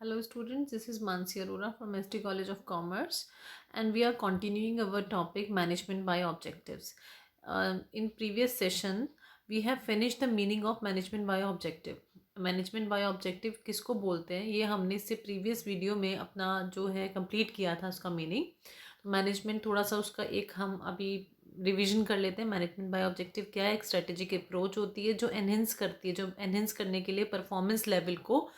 Hello students, this is Mansi Arora from ST College of Commerce and we are continuing our topic management by objectives. In previous session, we have finished the meaning of management by objective. Management by objective किसको बोलते हैं ये हमने इससे previous video में अपना जो है कंप्लीट किया था उसका मीनिंग। तो मैनेजमेंट थोड़ा सा उसका एक हम अभी रिवीजन कर लेते हैं। मैनेजमेंट बाय ऑब्जेक्टिव क्या है? एक स्ट्रेटेजिक अप्रोच होती है जो एनहेंस करती है, जो एनहेंस करने के लिए परफॉर्मेंस लेवल को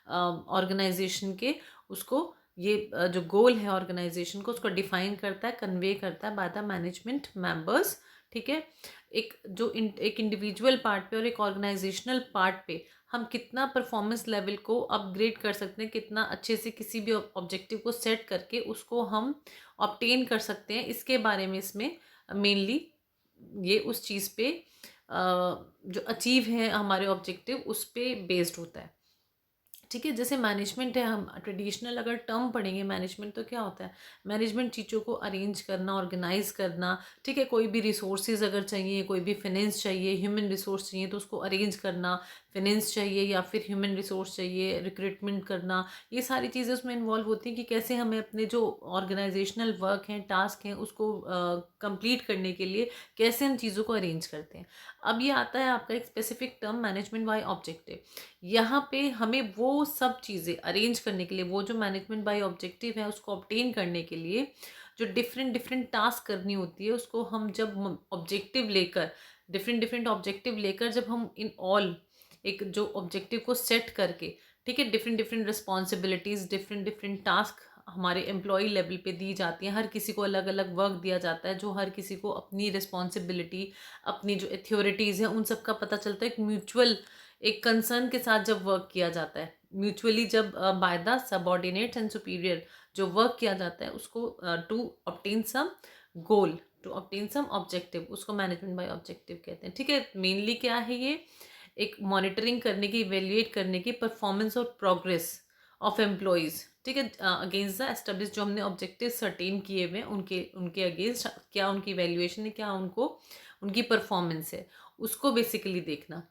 ऑर्गेनाइजेशन के उसको ये जो गोल है ऑर्गेनाइजेशन को उसको डिफाइन करता है, कन्वे करता है बाय द मैनेजमेंट मेंबर्स। ठीक है, एक जो एक इंडिविजुअल पार्ट पे और एक ऑर्गेनाइजेशनल पार्ट पे हम कितना परफॉर्मेंस लेवल को अपग्रेड कर सकते हैं, कितना अच्छे से किसी भी ऑब्जेक्टिव को सेट करके उसको हम ऑब्टेन कर सकते हैं, इसके बारे में इसमें मेनली ये उस चीज़ पे जो अचीव है हमारे ऑब्जेक्टिव उस पे बेस्ड होता है। ठीक है, जैसे मैनेजमेंट है, हम ट्रेडिशनल अगर टर्म पढ़ेंगे मैनेजमेंट तो क्या होता है? मैनेजमेंट चीज़ों को अरेंज करना, ऑर्गेनाइज करना। ठीक है, कोई भी रिसोर्सेज अगर चाहिए, कोई भी फाइनेंस चाहिए, ह्यूमन रिसोर्स चाहिए तो उसको अरेंज करना, फाइनेंस चाहिए या फिर ह्यूमन रिसोर्स चाहिए, रिक्रूटमेंट करना, ये सारी चीज़ें उसमें इन्वॉल्व होती हैं कि कैसे हमें अपने जो ऑर्गेनाइजेशनल वर्क हैं, टास्क हैं, उसको कंप्लीट करने के लिए कैसे हम चीज़ों को अरेंज करते हैं। अब ये आता है आपका एक specific term management by objective. यहाँ पे हमें वो सब चीज़ें अरेंज करने के लिए, वो जो मैनेजमेंट बाय ऑब्जेक्टिव है उसको ऑब्टेन करने के लिए जो डिफरेंट डिफरेंट टास्क करनी होती है, उसको हम जब ऑब्जेक्टिव लेकर, डिफरेंट डिफरेंट ऑब्जेक्टिव लेकर जब हम इन ऑल एक जो ऑब्जेक्टिव को सेट करके, ठीक है, different different responsibilities, different different task हमारे एम्प्लॉय लेवल पे दी जाती हैं। हर किसी को अलग अलग वर्क दिया जाता है, जो हर किसी को अपनी रिस्पॉन्सिबिलिटी, अपनी जो अथॉरिटीज़ हैं उन सब का पता चलता है। एक म्यूचुअल एक कंसर्न के साथ जब वर्क किया जाता है, म्यूचुअली जब by the subordinates and superior जो वर्क किया जाता है उसको to obtain some goal, to obtain some objective, उसको मैनेजमेंट बाय ऑब्जेक्टिव कहते हैं। ठीक है, मेनली क्या है ये? एक मॉनिटरिंग करने की, इवेल्युएट करने की परफॉर्मेंस और प्रोग्रेस ऑफ एम्प्लॉयज़। ठीक है, अगेंस्ट द एस्टेब्लिश जो हमने ऑब्जेक्टिव सर्टेन किए हुए हैं उनके उनके अगेंस्ट क्या उनकी वैल्यूएशन है, क्या उनको उनकी परफॉर्मेंस है, उसको बेसिकली देखना।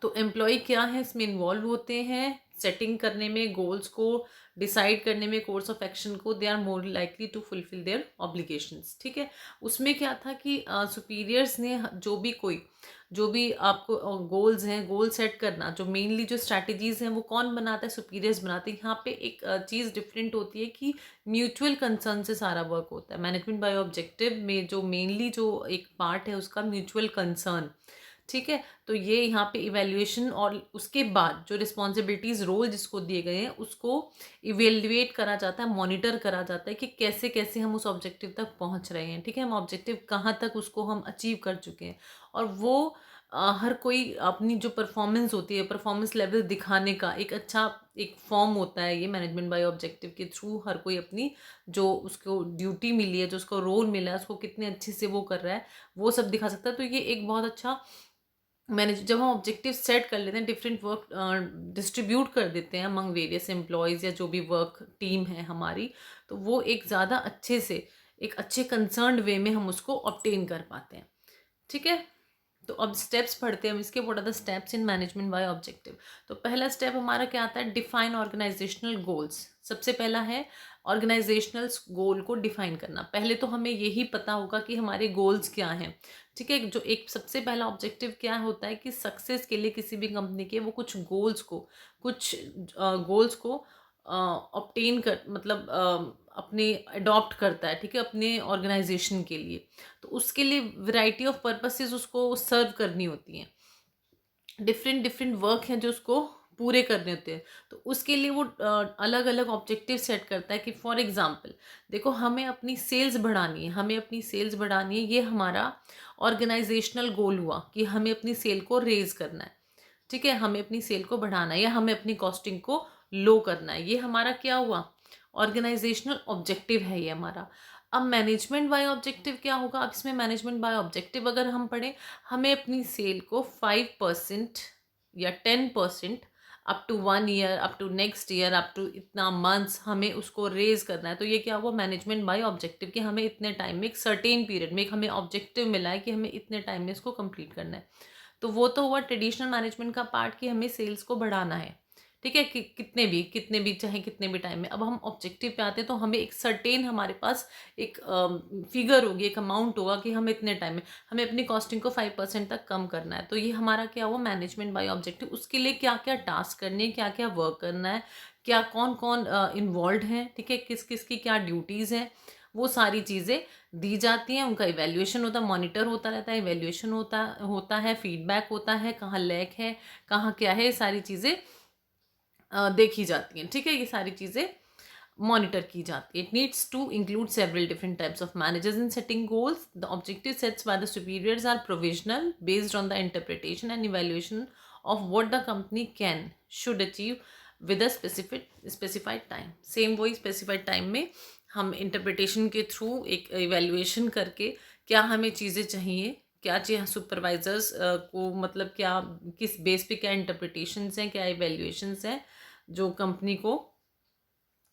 तो एम्प्लॉय क्या है इसमें इन्वॉल्व होते हैं सेटिंग करने में, गोल्स को डिसाइड करने में, कोर्स ऑफ एक्शन को, they are more likely to fulfil their obligations. ठीक है, उसमें क्या था कि सुपीरियर्स ने जो भी आपको गोल्स हैं, गोल सेट करना, जो मेनली जो स्ट्रैटेजीज हैं वो कौन बनाता है? सुपीरियर्स बनाते हैं। यहाँ पे एक चीज़ डिफरेंट होती है कि म्यूचुअल कंसर्न से सारा वर्क होता है। मैनेजमेंट बाय ऑब्जेक्टिव में जो मेनली जो एक पार्ट है उसका म्यूचुअल कंसर्न। ठीक है, तो ये यहाँ पे इवेल्युएशन और उसके बाद जो रिस्पॉन्सिबिलिटीज़, रोल जिसको दिए गए हैं उसको इवेल्युएट करा जाता है, मॉनिटर करा जाता है कि कैसे कैसे हम उस ऑब्जेक्टिव तक पहुँच रहे हैं। ठीक है, हम ऑब्जेक्टिव कहाँ तक उसको हम अचीव कर चुके हैं। और वो हर कोई अपनी जो परफॉर्मेंस होती है, परफॉर्मेंस लेवल दिखाने का एक अच्छा एक फॉर्म होता है ये मैनेजमेंट बाय ऑब्जेक्टिव के थ्रू। हर कोई अपनी जो उसको ड्यूटी मिली है, जो उसको रोल मिला है, उसको कितने अच्छे से वो कर रहा है, वो सब दिखा सकता है। तो ये एक बहुत अच्छा मैनेज, जब हम ऑब्जेक्टिव सेट कर लेते हैं, डिफरेंट वर्क डिस्ट्रीब्यूट कर देते हैं अमंग वेरियस एम्प्लॉयज़ या जो भी वर्क टीम है हमारी, तो वो एक ज़्यादा अच्छे से, एक अच्छे कंसर्न्ड वे में हम उसको ऑब्टेन कर पाते हैं। ठीक है, तो अब स्टेप्स पढ़ते हैं हम इसके। What are the steps in management by objective? तो पहला स्टेप हमारा क्या आता है? Define organisational goals. सबसे पहला है ऑर्गेनाइजेशनल गोल को डिफाइन करना। पहले तो हमें यही पता होगा कि हमारे गोल्स क्या हैं। ठीक है, जो एक सबसे पहला ऑब्जेक्टिव क्या होता है कि सक्सेस के लिए किसी भी कंपनी के वो कुछ गोल्स को ऑब्टेन कर, मतलब अपने अडॉप्ट करता है। ठीक है, अपने ऑर्गेनाइजेशन के लिए। तो उसके लिए वैरायटी ऑफ पर्पसेस उसको सर्व करनी होती हैं, डिफरेंट डिफरेंट वर्क हैं जो उसको पूरे करने होते हैं। तो उसके लिए वो अलग अलग ऑब्जेक्टिव सेट करता है कि फॉर एग्जांपल देखो, हमें अपनी सेल्स बढ़ानी है, हमें अपनी सेल्स बढ़ानी है, ये हमारा ऑर्गेनाइजेशनल गोल हुआ कि हमें अपनी सेल को रेज करना है। ठीक है, हमें अपनी सेल को बढ़ाना है या हमें अपनी कॉस्टिंग को लो करना है, ये हमारा क्या हुआ? ऑर्गेनाइजेशनल ऑब्जेक्टिव है ये हमारा। अब मैनेजमेंट बाय ऑब्जेक्टिव क्या होगा? अब इसमें मैनेजमेंट बाय ऑब्जेक्टिव अगर हम पढ़ें, हमें अपनी सेल को 5% या 10% up to 1 year, up to next year, up to इतना मंथ्स हमें उसको रेज करना है। तो ये क्या हुआ? मैनेजमेंट बाय ऑब्जेक्टिव कि हमें इतने टाइम में, एक सर्टेन पीरियड में, एक हमें ऑब्जेक्टिव मिला है कि हमें इतने टाइम में इसको कंप्लीट करना है। तो वो तो हुआ ट्रेडिशनल मैनेजमेंट का पार्ट कि हमें सेल्स को बढ़ाना है। ठीक है, कि कितने भी चाहे कितने भी टाइम में। अब हम ऑब्जेक्टिव पे आते हैं तो हमें एक सर्टेन हमारे पास एक फिगर होगी, एक अमाउंट होगा कि हमें इतने टाइम में हमें अपनी कॉस्टिंग को 5% तक कम करना है। तो ये हमारा क्या हुआ, मैनेजमेंट बाय ऑब्जेक्टिव। उसके लिए क्या क्या टास्क करने, क्या क्या वर्क करना है, क्या कौन कौन इन्वॉल्व हैं, ठीक है, किस किस की क्या ड्यूटीज़ हैं, वो सारी चीज़ें दी जाती हैं। उनका इवैल्यूएशन होता है, मॉनिटर होता रहता है, इवैल्यूएशन होता होता है, फीडबैक होता है, कहाँ लैक है, कहाँ क्या है, सारी चीज़ें देखी जाती हैं। ठीक है, ये सारी चीज़ें मॉनिटर की जाती है। It needs to include several different types of managers in setting goals. The objective sets by the superiors are provisional based on the interpretation and evaluation of what the company can should achieve with a specified time. Same वही specified time में हम interpretation के through एक evaluation करके क्या हमें चीज़ें चाहिए, क्या चाहिए सुपरवाइजर्स को, मतलब क्या किस बेस पे क्या इंटरप्रिटेशंस हैं, क्या इवैल्यूएशंस हैं जो कंपनी को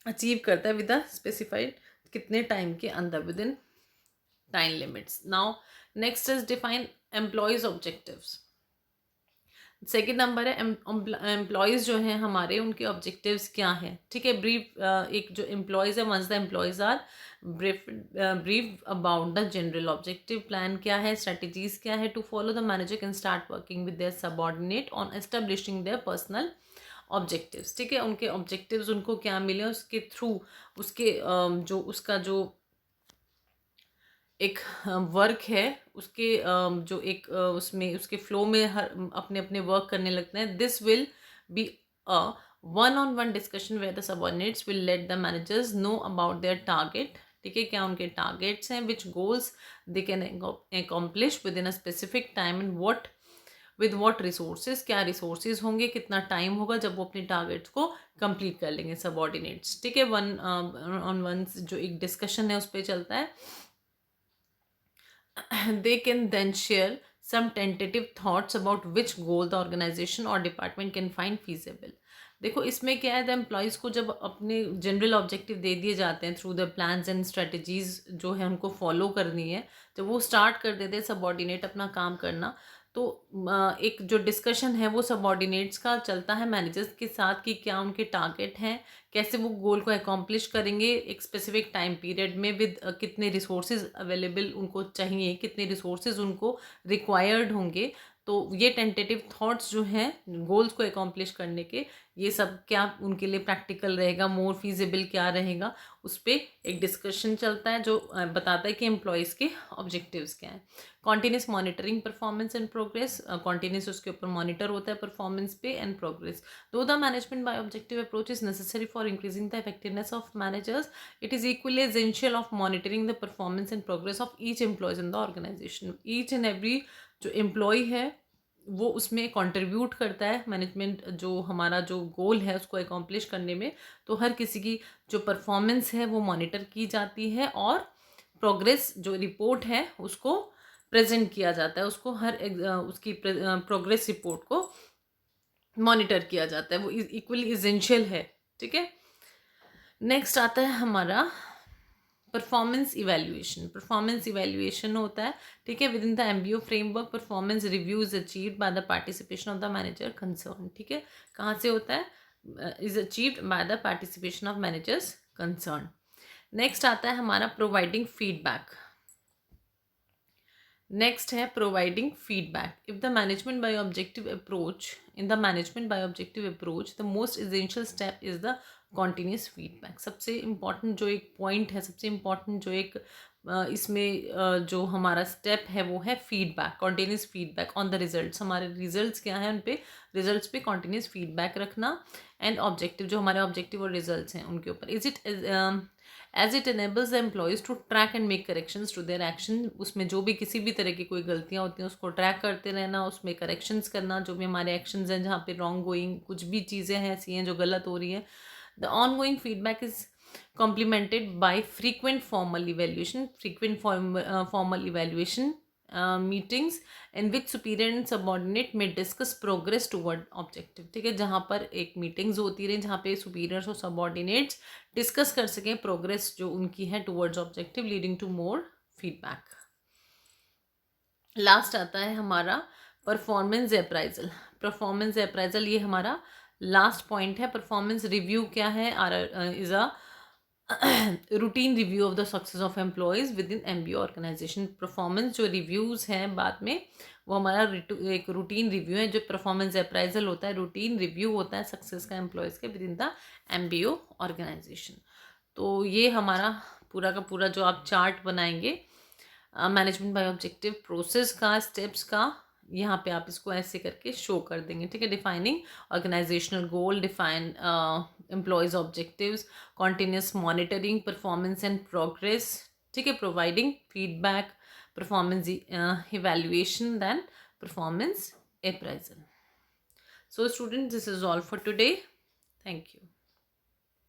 अचीव करता है विद अ स्पेसिफाइड कितने टाइम के अंदर, with in time limits. Now next is define employees objectives. Second number है एम्प्लॉयज़ जो हैं हमारे, उनके ऑब्जेक्टिव्स क्या हैं। ठीक है, ब्रीफ एक जो एम्प्लॉयज़ है, once the employees are brief about the general objective plan क्या है, स्ट्रेटजीज क्या है to follow, the manager can start working with their subordinate on establishing their personal objectives. ठीक है, उनके ऑब्जेक्टिव्स उनको क्या मिले, उसके थ्रू उसके जो उसका जो एक वर्क है, उसके जो एक उसमें उसके फ्लो में हर अपने अपने वर्क करने लगते हैं। This will be a one on one discussion where the subordinates will let the managers know about their target. ठीक है, क्या उनके टारगेट्स हैं, which goals they can accomplish within a specific time and what with what resources, क्या resources होंगे, कितना time होगा जब वो अपने टारगेट्स को कंप्लीट कर लेंगे सबऑर्डिनेट्स। ठीक है, वन ऑन वन जो एक डिस्कशन है उस पर चलता है। they can then share some tentative thoughts about which goal the organization or department can find feasible। देखो इसमें क्या है, द एम्प्लॉयज़ को जब अपने जनरल ऑब्जेक्टिव दे दिए जाते हैं through the plans and strategies जो है उनको फॉलो करनी है, जब वो स्टार्ट कर देते हैं सबऑर्डिनेट अपना काम करना, तो एक जो डिस्कशन है वो सबऑर्डिनेट्स का चलता है मैनेजर्स के साथ कि क्या उनके टारगेट हैं, कैसे वो गोल को अकॉम्प्लिश करेंगे एक स्पेसिफिक टाइम पीरियड में, विद कितने रिसोर्सेज अवेलेबल उनको चाहिए, कितने रिसोर्सेज उनको रिक्वायर्ड होंगे। तो ये टेंटेटिव थॉट्स जो हैं गोल्स को अकॉम्प्लिश करने के, ये सब क्या उनके लिए प्रैक्टिकल रहेगा, मोर फीजिबल क्या रहेगा, उस पर एक डिस्कशन चलता है जो बताता है कि एम्प्लॉयज़ के ऑब्जेक्टिव्स क्या हैं। Continuous monitoring performance and progress, continuous उसके ऊपर मॉनिटर होता है परफॉर्मेंस पे and progress. Though the management by objective approach is necessary for increasing the effectiveness of managers, it is equally essential of monitoring the performance and progress of each employee in the organization। Each and every जो employee है वो उसमें contribute करता है, management जो हमारा जो गोल है उसको अकॉम्प्लिश करने में। तो हर किसी की जो परफॉर्मेंस है वो मॉनिटर की जाती है और प्रोग्रेस जो रिपोर्ट है उसको प्रेजेंट किया जाता है, उसको हर उसकी प्रोग्रेस रिपोर्ट को मॉनिटर किया जाता है, वो इक्वली इसेंशियल है। ठीक है, नेक्स्ट आता है हमारा परफॉर्मेंस इवैल्यूएशन। परफॉर्मेंस इवैल्यूएशन होता है, ठीक है, with in the MBO framework performance review is achieved by the participation of the manager concern. ठीक है, कहाँ से होता है, is achieved by the participation of managers concern. Next आता है हमारा प्रोवाइडिंग फीडबैक। नेक्स्ट है providing feedback. If the management by objective approach, in the management by objective approach the most essential step is the continuous feedback. सबसे important जो एक point है, सबसे important जो एक इसमें जो हमारा स्टेप है वो है feedback, continuous feedback on the results. हमारे रिजल्ट्स क्या हैं, उन पे रिजल्ट्स पे कॉन्टीन्यूस फीडबैक रखना एंड ऑब्जेक्टिव जो हमारे ऑब्जेक्टिव और रिजल्ट्स हैं उनके ऊपर। Is it as it enables the employees to track and make corrections to their action। उसमें जो भी किसी भी तरह की कोई गलतियाँ होती हैं उसको ट्रैक करते रहना, उसमें करेक्शंस करना, जो भी हमारे एक्शंस हैं जहाँ पे रॉन्ग गोइंग कुछ भी चीज़ें हैं ऐसी हैं जो गलत हो रही हैं। The on going feedback is complemented by frequent formal evaluation, formal evaluation meetings in which superior and subordinate may discuss progress toward objective। ठीक है, जहाँ पर एक मीटिंग्स होती रहे जहाँ पे सुपीरियर्स और सबॉर्डिनेट्स डिस्कस कर सकें प्रोग्रेस जो उनकी है towards objective, leading to more feedback. Last आता है हमारा परफॉर्मेंस अप्राइजल। परफॉर्मेंस अप्राइजल ये हमारा लास्ट पॉइंट है परफॉर्मेंस रिव्यू क्या है, is a routine review of the success of employees within MBO organisation. Performance जो रिव्यूज़ हैं बाद में, वो हमारा एक रूटीन रिव्यू है। जो परफॉर्मेंस अप्राइजल होता है, रूटीन रिव्यू होता है सक्सेस का एम्प्लॉयज़ के within the MBO organisation. तो ये हमारा पूरा का पूरा जो आप चार्ट बनाएंगे मैनेजमेंट बाय ऑब्जेक्टिव प्रोसेस का, स्टेप्स का, यहाँ पे आप इसको ऐसे करके शो कर देंगे, ठीक है। Defining organisational goal, define employees objectives, continuous monitoring performance and progress, ठीक है, providing feedback, performance evaluation, then performance appraisal. So students, this is all for today. Thank you.